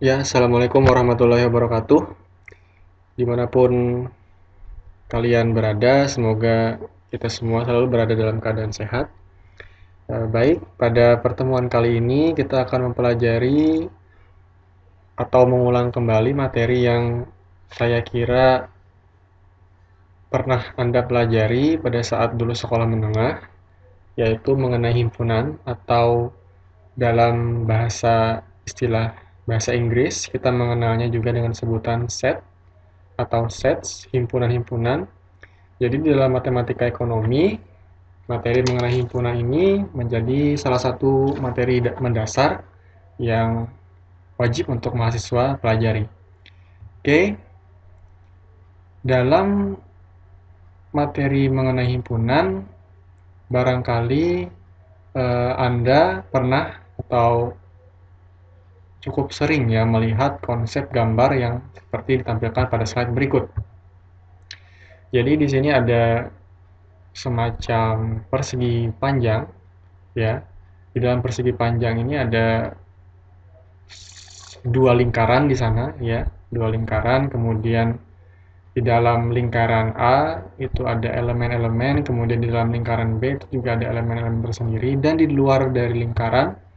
Ya, Assalamualaikum warahmatullahi wabarakatuh. Dimanapun kalian berada, semoga kita semua selalu berada dalam keadaan sehat. Baik, pada pertemuan kali ini kita akan mempelajari atau mengulang kembali materi yang saya kira pernah Anda pelajari pada saat dulu sekolah menengah, yaitu mengenai himpunan atau dalam istilah bahasa Inggris, kita mengenalnya juga dengan sebutan set atau sets, himpunan-himpunan. Jadi di dalam matematika ekonomi, materi mengenai himpunan ini menjadi salah satu materi mendasar yang wajib untuk mahasiswa pelajari. Oke, dalam materi mengenai himpunan, barangkali Anda pernah atau cukup sering ya melihat konsep gambar yang seperti ditampilkan pada slide berikut. Jadi di sini ada semacam persegi panjang ya. Di dalam persegi panjang ini ada dua lingkaran di sana ya, dua lingkaran, kemudian di dalam lingkaran A itu ada elemen-elemen, kemudian di dalam lingkaran B itu juga ada elemen-elemen tersendiri, dan di luar dari lingkaran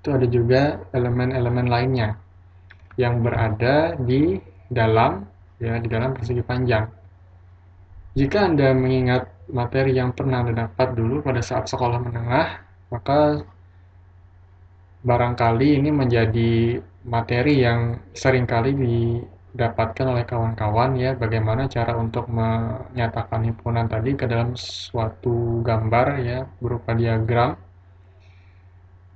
itu ada juga elemen-elemen lainnya yang berada di dalam di dalam persegi panjang. Jika Anda mengingat materi yang pernah Anda dapat dulu pada saat sekolah menengah, maka barangkali ini menjadi materi yang seringkali didapatkan oleh kawan-kawan ya, bagaimana cara untuk menyatakan himpunan tadi ke dalam suatu gambar ya, berupa diagram.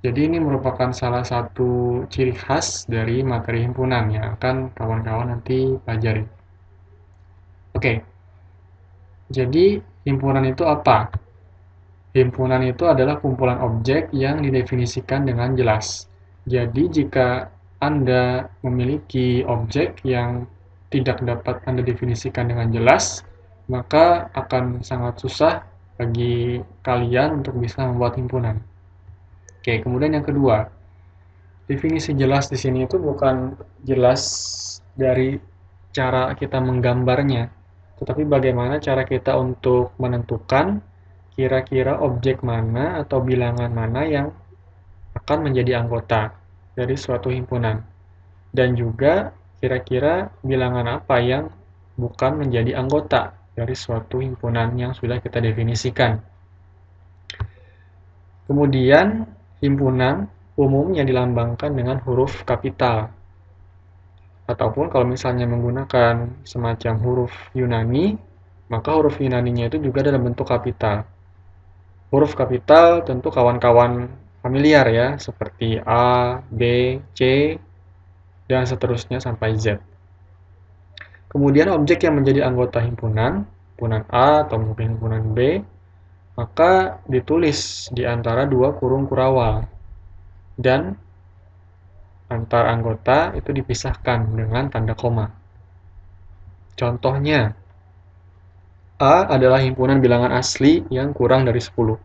Jadi ini merupakan salah satu ciri khas dari materi himpunan yang akan kawan-kawan nanti pelajari. Oke, jadi himpunan itu apa? Himpunan itu adalah kumpulan objek yang didefinisikan dengan jelas. Jadi jika Anda memiliki objek yang tidak dapat Anda definisikan dengan jelas, maka akan sangat susah bagi kalian untuk bisa membuat himpunan. Oke, kemudian yang kedua, definisi jelas di sini itu bukan jelas dari cara kita menggambarnya, tetapi bagaimana cara kita untuk menentukan kira-kira objek mana atau bilangan mana yang akan menjadi anggota dari suatu himpunan. Dan juga kira-kira bilangan apa yang bukan menjadi anggota dari suatu himpunan yang sudah kita definisikan. Kemudian, himpunan umumnya dilambangkan dengan huruf kapital. Ataupun kalau misalnya menggunakan semacam huruf Yunani, maka huruf Yunaninya itu juga dalam bentuk kapital. Huruf kapital tentu kawan-kawan familiar ya, seperti A, B, C, dan seterusnya sampai Z. Kemudian objek yang menjadi anggota himpunan, himpunan A atau mungkin himpunan B, maka ditulis di antara dua kurung kurawal. Dan antar anggota itu dipisahkan dengan tanda koma. Contohnya, A adalah himpunan bilangan asli yang kurang dari 10.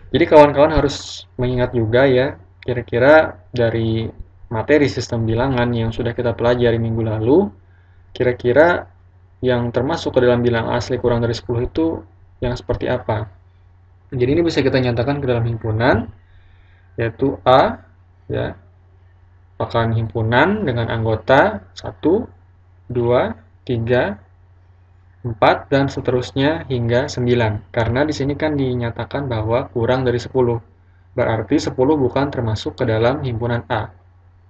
Jadi kawan-kawan harus mengingat juga ya, kira-kira dari materi sistem bilangan yang sudah kita pelajari minggu lalu, kira-kira yang termasuk ke dalam bilangan asli kurang dari 10 itu yang seperti apa. Jadi ini bisa kita nyatakan ke dalam himpunan, yaitu A, ya, akan himpunan dengan anggota 1, 2, 3, 4, dan seterusnya hingga 9. Karena di sini kan dinyatakan bahwa kurang dari 10. Berarti 10 bukan termasuk ke dalam himpunan A.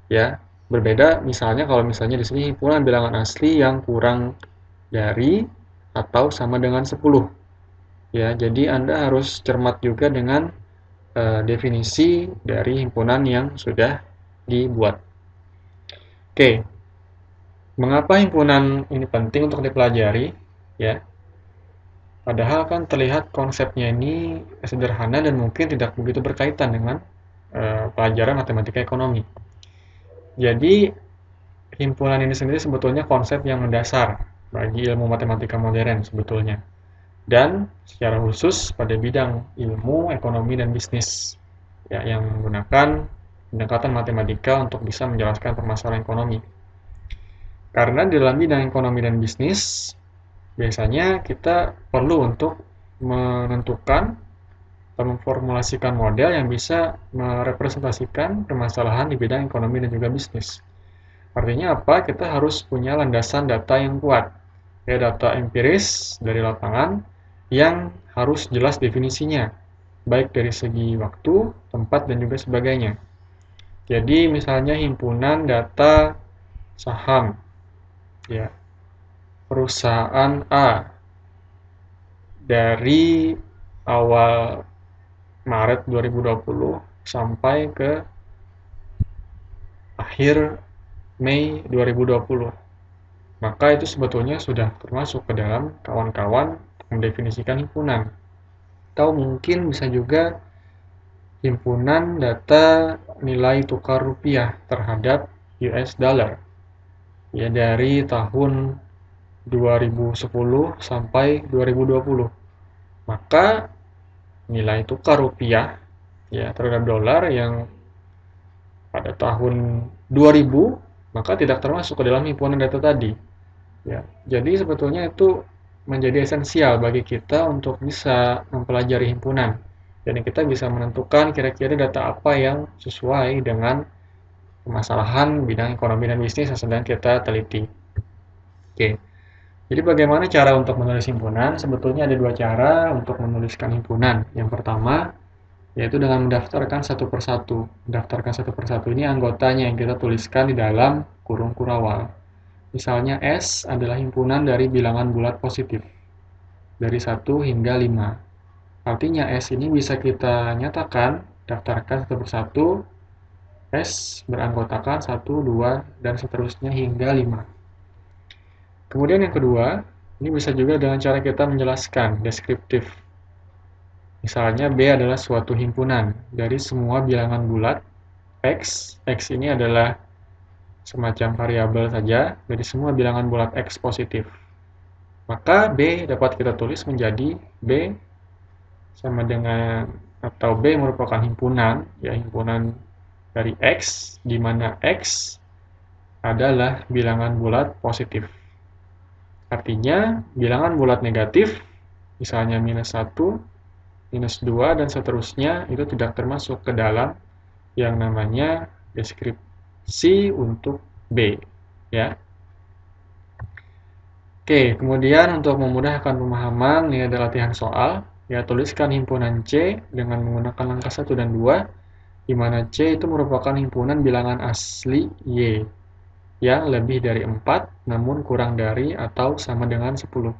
Ya, berbeda misalnya kalau misalnya di sini himpunan bilangan asli yang kurang dari atau sama dengan 10. Ya, jadi Anda harus cermat juga dengan definisi dari himpunan yang sudah dibuat. Oke, mengapa himpunan ini penting untuk dipelajari? Ya, padahal kan terlihat konsepnya ini sederhana dan mungkin tidak begitu berkaitan dengan pelajaran matematika ekonomi. Jadi, himpunan ini sendiri sebetulnya konsep yang mendasar bagi ilmu matematika modern sebetulnya. Dan secara khusus pada bidang ilmu, ekonomi, dan bisnis ya, yang menggunakan pendekatan matematika untuk bisa menjelaskan permasalahan ekonomi. Karena di dalam bidang ekonomi dan bisnis, biasanya kita perlu untuk menentukan atau memformulasikan model yang bisa merepresentasikan permasalahan di bidang ekonomi dan juga bisnis. Artinya apa? Kita harus punya landasan data yang kuat, ya data empiris dari lapangan yang harus jelas definisinya, baik dari segi waktu, tempat, dan juga sebagainya. Jadi misalnya himpunan data saham, ya perusahaan A dari awal Maret 2020 sampai ke akhir Mei 2020. Maka itu sebetulnya sudah termasuk ke dalam kawan-kawan mendefinisikan himpunan. Atau mungkin bisa juga himpunan data nilai tukar rupiah terhadap US dollar. Ya dari tahun 2010 sampai 2020. Maka nilai tukar rupiah ya terhadap dolar yang pada tahun 2000 maka tidak termasuk ke dalam himpunan data tadi. Ya, jadi sebetulnya itu menjadi esensial bagi kita untuk bisa mempelajari himpunan. Jadi kita bisa menentukan kira-kira data apa yang sesuai dengan permasalahan bidang ekonomi dan bisnis yang sedang kita teliti. Oke, jadi bagaimana cara untuk menulis himpunan? Sebetulnya ada dua cara untuk menuliskan himpunan. Yang pertama, yaitu dengan mendaftarkan satu persatu. Mendaftarkan satu persatu ini anggotanya yang kita tuliskan di dalam kurung kurawal. Misalnya S adalah himpunan dari bilangan bulat positif, dari 1 hingga 5. Artinya S ini bisa kita nyatakan, daftarkan satu persatu, S beranggotakan 1, 2, dan seterusnya hingga 5. Kemudian yang kedua, ini bisa juga dengan cara kita menjelaskan, deskriptif. Misalnya B adalah suatu himpunan dari semua bilangan bulat X. X ini adalah semacam variabel saja dari semua bilangan bulat X positif. Maka B dapat kita tulis menjadi B sama dengan atau B merupakan himpunan, ya himpunan dari X, di mana X adalah bilangan bulat positif. Artinya, bilangan bulat negatif, misalnya minus 1, minus 2, dan seterusnya, itu tidak termasuk ke dalam yang namanya deskripsi untuk B. Ya. Oke, kemudian untuk memudahkan pemahaman, ini ada latihan soal. Ya, tuliskan himpunan C dengan menggunakan langkah 1 dan 2, di mana C itu merupakan himpunan bilangan asli Y yang lebih dari 4, namun kurang dari atau sama dengan 10.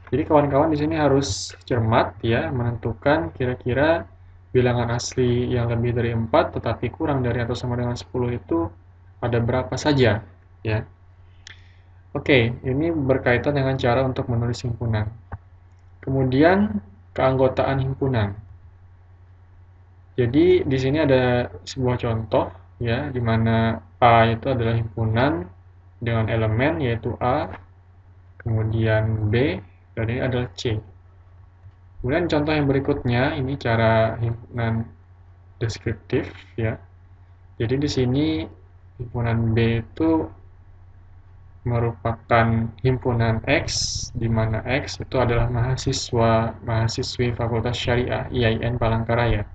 Jadi kawan-kawan di sini harus cermat ya, menentukan kira-kira bilangan asli yang lebih dari 4 tetapi kurang dari atau sama dengan 10 itu ada berapa saja ya. Oke, ini berkaitan dengan cara untuk menulis himpunan. Kemudian keanggotaan himpunan. Jadi di sini ada sebuah contoh ya, di mana A itu adalah himpunan dengan elemen yaitu A, kemudian B, dan ini adalah C. Kemudian contoh yang berikutnya ini cara himpunan deskriptif ya. Jadi di sini himpunan B itu merupakan himpunan X, di mana X itu adalah mahasiswi Fakultas Syariah IAIN Palangkaraya.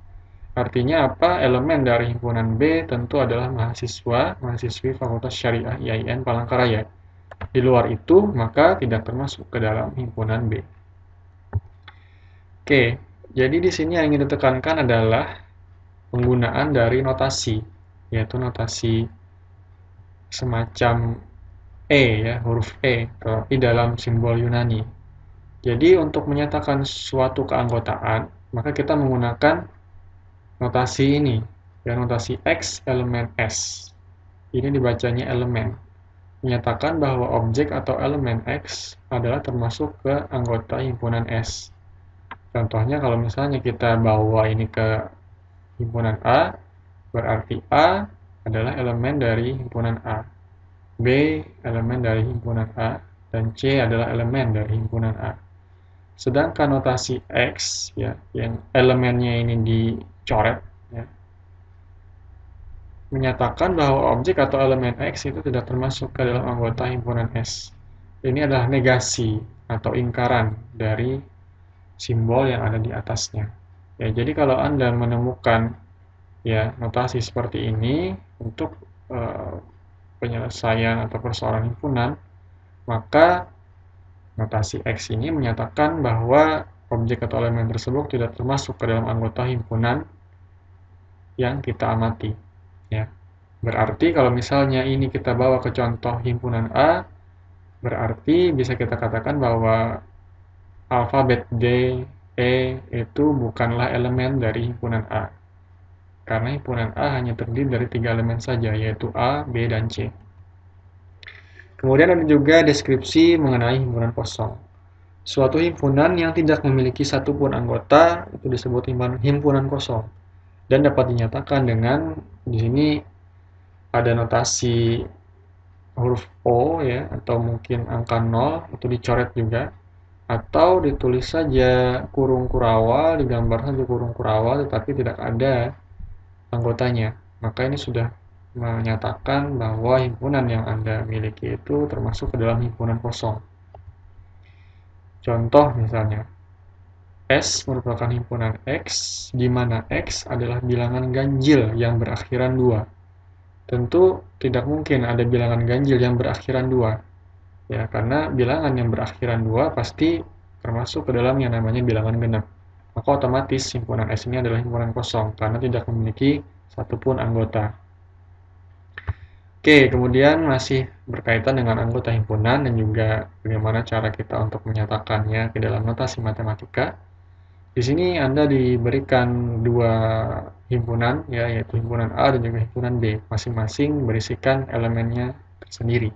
Artinya apa? Elemen dari himpunan B tentu adalah mahasiswi Fakultas Syariah IAIN Palangkaraya. Di luar itu, maka tidak termasuk ke dalam himpunan B. Oke, jadi di sini yang ingin ditekankan adalah penggunaan dari notasi, yaitu notasi semacam E, ya, huruf E, di dalam simbol Yunani. Jadi untuk menyatakan suatu keanggotaan, maka kita menggunakan notasi ini, ya, notasi X elemen S. Ini dibacanya elemen. Menyatakan bahwa objek atau elemen X adalah termasuk ke anggota himpunan S. Contohnya kalau misalnya kita bawa ini ke himpunan A, berarti A adalah elemen dari himpunan A. B elemen dari himpunan A, dan C adalah elemen dari himpunan A. Sedangkan notasi X, ya, yang elemennya ini dicoret, ya, menyatakan bahwa objek atau elemen X itu tidak termasuk ke dalam anggota himpunan S. Ini adalah negasi atau ingkaran dari simbol yang ada di atasnya. Ya, jadi kalau Anda menemukan ya notasi seperti ini untuk penyelesaian atau persoalan himpunan, maka notasi X ini menyatakan bahwa objek atau elemen tersebut tidak termasuk ke dalam anggota himpunan yang kita amati. Ya. Berarti kalau misalnya ini kita bawa ke contoh himpunan A, berarti bisa kita katakan bahwa alfabet D, E itu bukanlah elemen dari himpunan A. Karena himpunan A hanya terdiri dari 3 elemen saja, yaitu A, B, dan C. Kemudian ada juga deskripsi mengenai himpunan kosong. Suatu himpunan yang tidak memiliki satupun anggota itu disebut himpunan kosong dan dapat dinyatakan dengan di sini ada notasi huruf O ya atau mungkin angka 0 itu dicoret juga atau ditulis saja kurung kurawal, digambar saja kurung kurawal tetapi tidak ada anggotanya. Maka ini sudah menyatakan bahwa himpunan yang Anda miliki itu termasuk ke dalam himpunan kosong. Contoh misalnya, S merupakan himpunan X, di mana X adalah bilangan ganjil yang berakhiran 2. Tentu tidak mungkin ada bilangan ganjil yang berakhiran 2. Ya, karena bilangan yang berakhiran 2 pasti termasuk ke dalam yang namanya bilangan genap. Maka otomatis himpunan S ini adalah himpunan kosong, karena tidak memiliki satupun anggota. Oke, kemudian masih berkaitan dengan anggota himpunan dan juga bagaimana cara kita untuk menyatakannya ke dalam notasi matematika. Di sini Anda diberikan dua himpunan, ya, yaitu himpunan A dan juga himpunan B. Masing-masing berisikan elemennya tersendiri.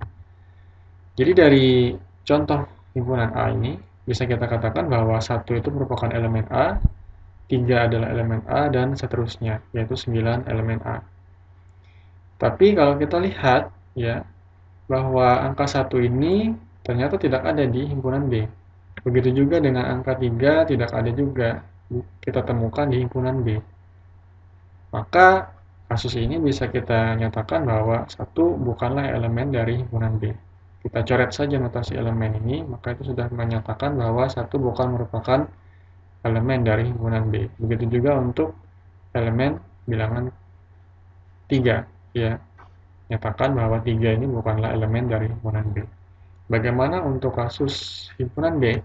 Jadi dari contoh himpunan A ini, bisa kita katakan bahwa 1 itu merupakan elemen A, 3 adalah elemen A, dan seterusnya, yaitu 9 elemen A. Tapi kalau kita lihat, ya, bahwa angka 1 ini ternyata tidak ada di himpunan B. Begitu juga dengan angka 3 tidak ada juga kita temukan di himpunan B. Maka kasus ini bisa kita nyatakan bahwa 1 bukanlah elemen dari himpunan B. Kita coret saja notasi elemen ini, maka itu sudah menyatakan bahwa 1 bukan merupakan elemen dari himpunan B. Begitu juga untuk elemen bilangan 3. Ya, nyatakan bahwa 3 ini bukanlah elemen dari himpunan B. Bagaimana untuk kasus himpunan B?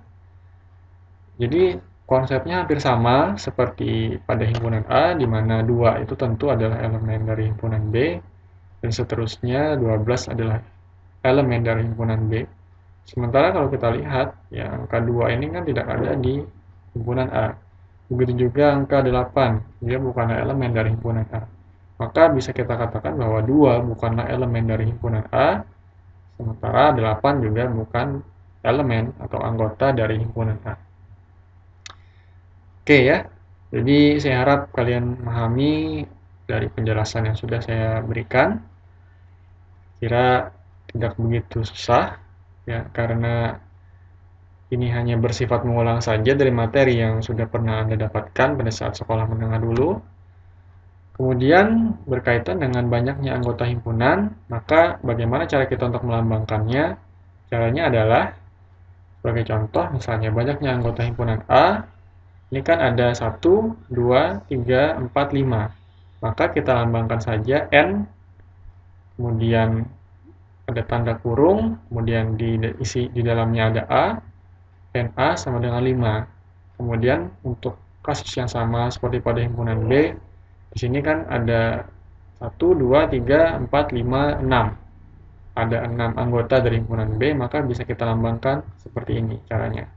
Jadi konsepnya hampir sama seperti pada himpunan A, di mana 2 itu tentu adalah elemen dari himpunan B, dan seterusnya 12 adalah elemen dari himpunan B. Sementara kalau kita lihat, ya angka 2 ini kan tidak ada di himpunan A. Begitu juga angka 8, dia bukanlah elemen dari himpunan A. Maka bisa kita katakan bahwa 2 bukanlah elemen dari himpunan A, sementara 8 juga bukan elemen atau anggota dari himpunan A. Oke ya, jadi saya harap kalian memahami dari penjelasan yang sudah saya berikan. Kira tidak begitu susah, ya, karena ini hanya bersifat mengulang saja dari materi yang sudah pernah Anda dapatkan pada saat sekolah menengah dulu. Kemudian berkaitan dengan banyaknya anggota himpunan, maka bagaimana cara kita untuk melambangkannya? Caranya adalah, sebagai contoh, misalnya banyaknya anggota himpunan A, ini kan ada 1, 2, 3, 4, 5. Maka kita lambangkan saja N, kemudian ada tanda kurung, kemudian diisi di dalamnya ada A, NA sama dengan 5. Kemudian untuk kasus yang sama seperti pada himpunan B, di sini kan ada 1, 2, 3, 4, 5, 6. Ada 6 anggota dari himpunan B, maka bisa kita lambangkan seperti ini caranya.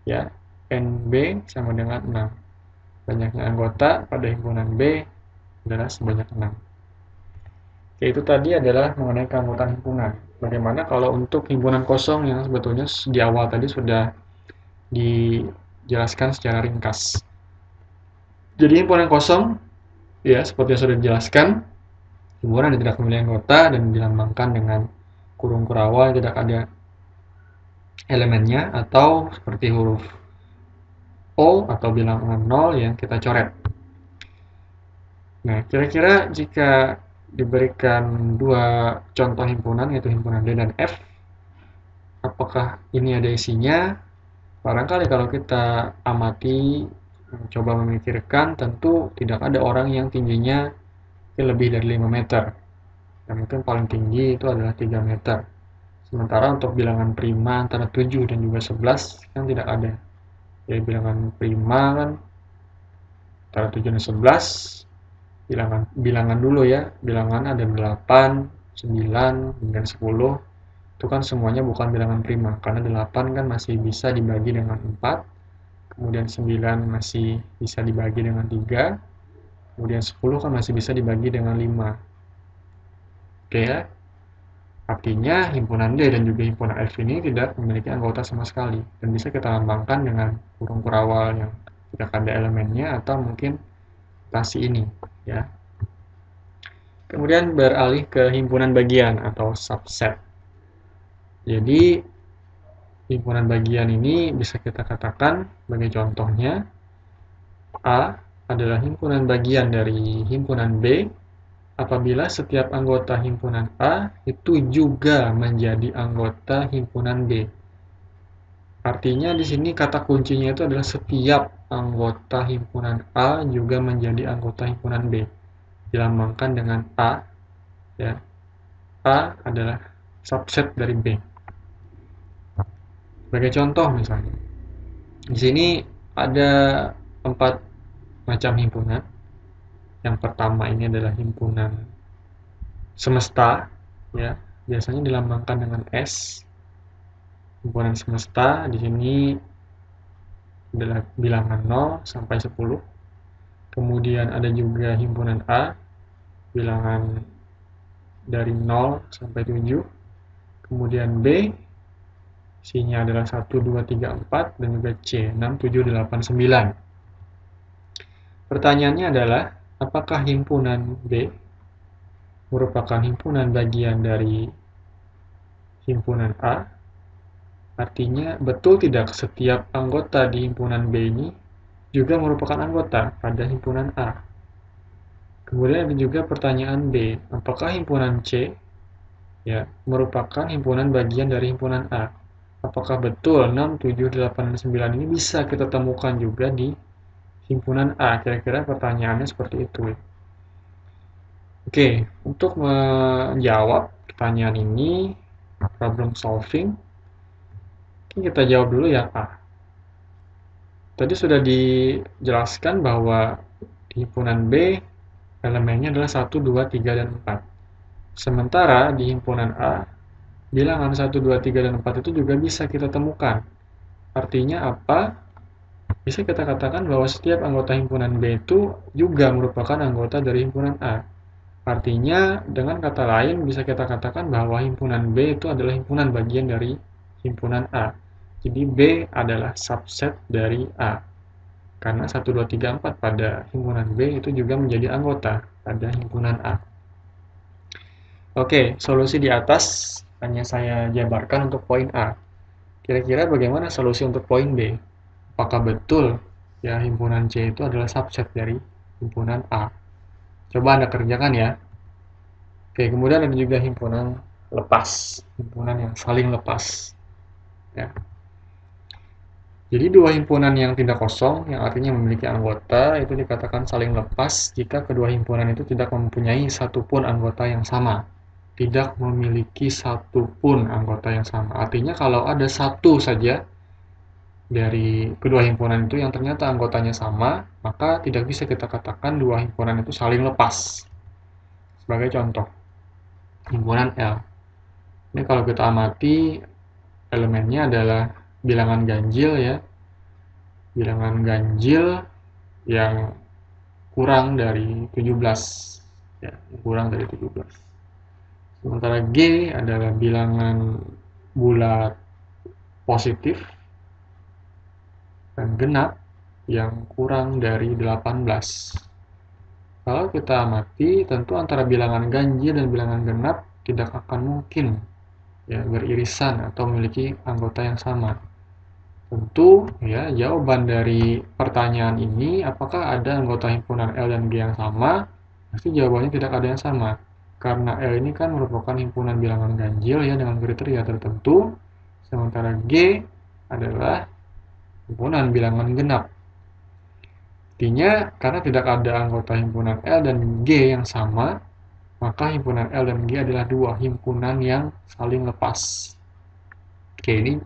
Ya, NB sama dengan 6. Banyaknya anggota pada himpunan B adalah sebanyak 6. Oke, itu tadi adalah mengenai keanggotaan himpunan. Bagaimana kalau untuk himpunan kosong yang sebetulnya di awal tadi sudah dijelaskan secara ringkas. Jadi himpunan kosong, ya seperti yang sudah dijelaskan, himpunan yang tidak memiliki anggota dan dilambangkan dengan kurung kurawal tidak ada elemennya atau seperti huruf O atau bilangan 0 yang kita coret. Nah, kira-kira jika diberikan dua contoh himpunan, yaitu himpunan D dan F. Apakah ini ada isinya? Barangkali kalau kita amati, coba memikirkan, tentu tidak ada orang yang tingginya lebih dari 5 meter. Yang mungkin paling tinggi itu adalah 3 meter. Sementara untuk bilangan prima antara 7 dan juga 11 kan tidak ada. Jadi bilangan prima kan antara 7 dan 11, bilangan dulu ya, bilangan ada 8, 9, dan 10. Itu kan semuanya bukan bilangan prima, karena 8 kan masih bisa dibagi dengan 4, kemudian 9 masih bisa dibagi dengan 3, kemudian 10 kan masih bisa dibagi dengan 5. Oke ya, artinya himpunan D dan juga himpunan F ini tidak memiliki anggota sama sekali, dan bisa kita lambangkan dengan kurung kurawal yang tidak ada elemennya, atau mungkin notasi ini ya. Kemudian beralih ke himpunan bagian atau subset. Jadi himpunan bagian ini bisa kita katakan sebagai contohnya, A adalah himpunan bagian dari himpunan B apabila setiap anggota himpunan A itu juga menjadi anggota himpunan B. Artinya di sini kata kuncinya itu adalah setiap anggota himpunan A juga menjadi anggota himpunan B. Dilambangkan dengan A, ya. A adalah subset dari B. Sebagai contoh misalnya, di sini ada 4 macam himpunan. Yang pertama ini adalah himpunan semesta, ya. Biasanya dilambangkan dengan S. Himpunan semesta di sini adalah bilangan 0 sampai 10. Kemudian ada juga himpunan A, bilangan dari 0 sampai 7. Kemudian B, isinya adalah 1, 2, 3, 4, dan juga C, 6, 7, 8, 9. Pertanyaannya adalah, apakah himpunan B merupakan himpunan bagian dari himpunan A? Artinya, betul tidak setiap anggota di himpunan B ini juga merupakan anggota pada himpunan A? Kemudian ada juga pertanyaan B, apakah himpunan C ya merupakan himpunan bagian dari himpunan A? Apakah betul 6, 7, 8, dan 9 ini bisa kita temukan juga di himpunan A? Kira-kira pertanyaannya seperti itu. Oke, untuk menjawab pertanyaan ini, problem solving, kita jawab dulu yang A. Tadi sudah dijelaskan bahwa di himpunan B, elemennya adalah 1, 2, 3, dan 4. Sementara di himpunan A, bilangan 1, 2, 3, dan 4 itu juga bisa kita temukan. Artinya apa? Bisa kita katakan bahwa setiap anggota himpunan B itu juga merupakan anggota dari himpunan A. Artinya, dengan kata lain, bisa kita katakan bahwa himpunan B itu adalah himpunan bagian dari himpunan A. Jadi, B adalah subset dari A. Karena 1, 2, 3, 4 pada himpunan B itu juga menjadi anggota pada himpunan A. Oke, solusi di atas hanya saya jabarkan untuk poin A. Kira-kira bagaimana solusi untuk poin B? Apakah betul ya himpunan C itu adalah subset dari himpunan A? Coba Anda kerjakan ya. Oke, kemudian ada juga himpunan lepas, himpunan yang saling lepas. Ya. Jadi dua himpunan yang tidak kosong, yang artinya memiliki anggota, itu dikatakan saling lepas jika kedua himpunan itu tidak mempunyai satupun anggota yang sama. Tidak memiliki satupun anggota yang sama. Artinya kalau ada satu saja dari kedua himpunan itu yang ternyata anggotanya sama, maka tidak bisa kita katakan dua himpunan itu saling lepas. Sebagai contoh, himpunan L. Ini kalau kita amati, elemennya adalah bilangan ganjil ya. Bilangan ganjil yang kurang dari 17. Ya, kurang dari 17. Sementara G adalah bilangan bulat positif dan genap yang kurang dari 18. Kalau kita amati, tentu antara bilangan ganjil dan bilangan genap tidak akan mungkin ya, beririsan atau memiliki anggota yang sama. Tentu ya jawaban dari pertanyaan ini, apakah ada anggota himpunan L dan G yang sama? Pasti jawabannya tidak ada yang sama. Karena L ini kan merupakan himpunan bilangan ganjil ya dengan kriteria tertentu, sementara G adalah himpunan bilangan genap. Artinya, karena tidak ada anggota himpunan L dan G yang sama, maka himpunan L dan G adalah dua himpunan yang saling lepas. Oke, ini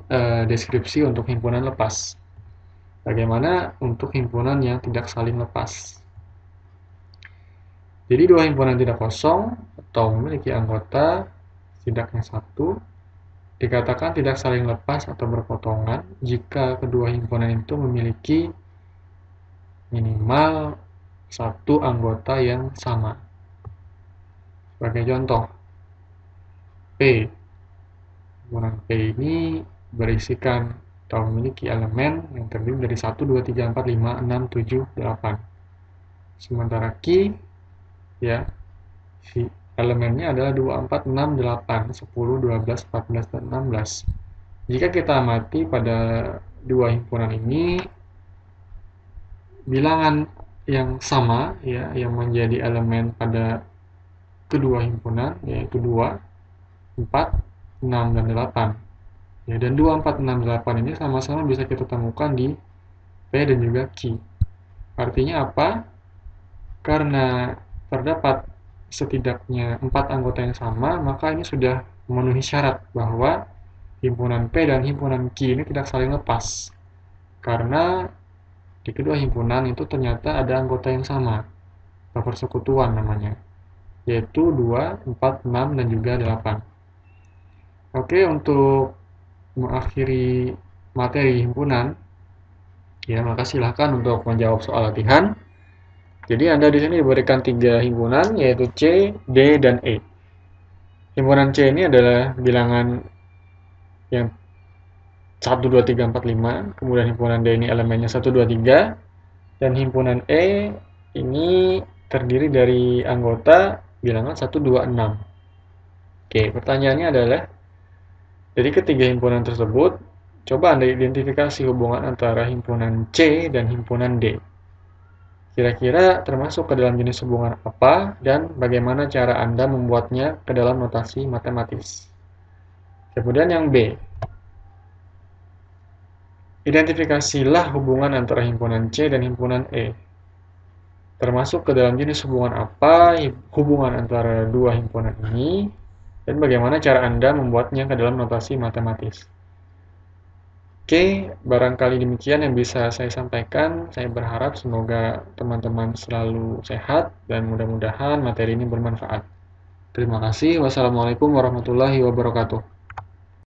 deskripsi untuk himpunan lepas. Bagaimana untuk himpunan yang tidak saling lepas? Jadi dua himpunan tidak kosong atau memiliki anggota setidaknya satu dikatakan tidak saling lepas atau berpotongan jika kedua himpunan itu memiliki minimal satu anggota yang sama. Sebagai contoh, P. Himpunan P ini berisikan atau memiliki elemen yang terdiri dari 1, 2, 3, 4, 5, 6, 7, 8. Sementara Q, ya, si elemennya adalah 2, 4, 6, 8, 10, 12, 14, dan 16. Jika kita amati pada dua himpunan ini, bilangan yang sama, ya, yang menjadi elemen pada kedua himpunan, yaitu 2, 4, 6, dan 8. Ya, dan 2, 4, 6, 8 ini sama-sama bisa kita temukan di P dan juga Q. Artinya apa? Karena terdapat setidaknya 4 anggota yang sama, maka ini sudah memenuhi syarat bahwa himpunan P dan himpunan Q ini tidak saling lepas. Karena di kedua himpunan itu ternyata ada anggota yang sama, atau persekutuan namanya, yaitu 2, 4, 6, dan juga 8. Oke, untuk mengakhiri materi himpunan, ya maka silahkan untuk menjawab soal latihan. Jadi Anda di sini diberikan 3 himpunan, yaitu C, D, dan E. Himpunan C ini adalah bilangan yang 1, 2, 3, 4, 5. Kemudian himpunan D ini elemennya 1, 2, 3. Dan himpunan E ini terdiri dari anggota bilangan 1, 2, 6. Oke, pertanyaannya adalah, dari ketiga himpunan tersebut, coba Anda identifikasi hubungan antara himpunan C dan himpunan D. Kira-kira termasuk ke dalam jenis hubungan apa dan bagaimana cara Anda membuatnya ke dalam notasi matematis. Kemudian yang B. Identifikasilah hubungan antara himpunan C dan himpunan E. Termasuk ke dalam jenis hubungan apa hubungan antara dua himpunan ini dan bagaimana cara Anda membuatnya ke dalam notasi matematis. Oke, barangkali demikian yang bisa saya sampaikan. Saya berharap semoga teman-teman selalu sehat dan mudah-mudahan materi ini bermanfaat. Terima kasih. Wassalamualaikum warahmatullahi wabarakatuh.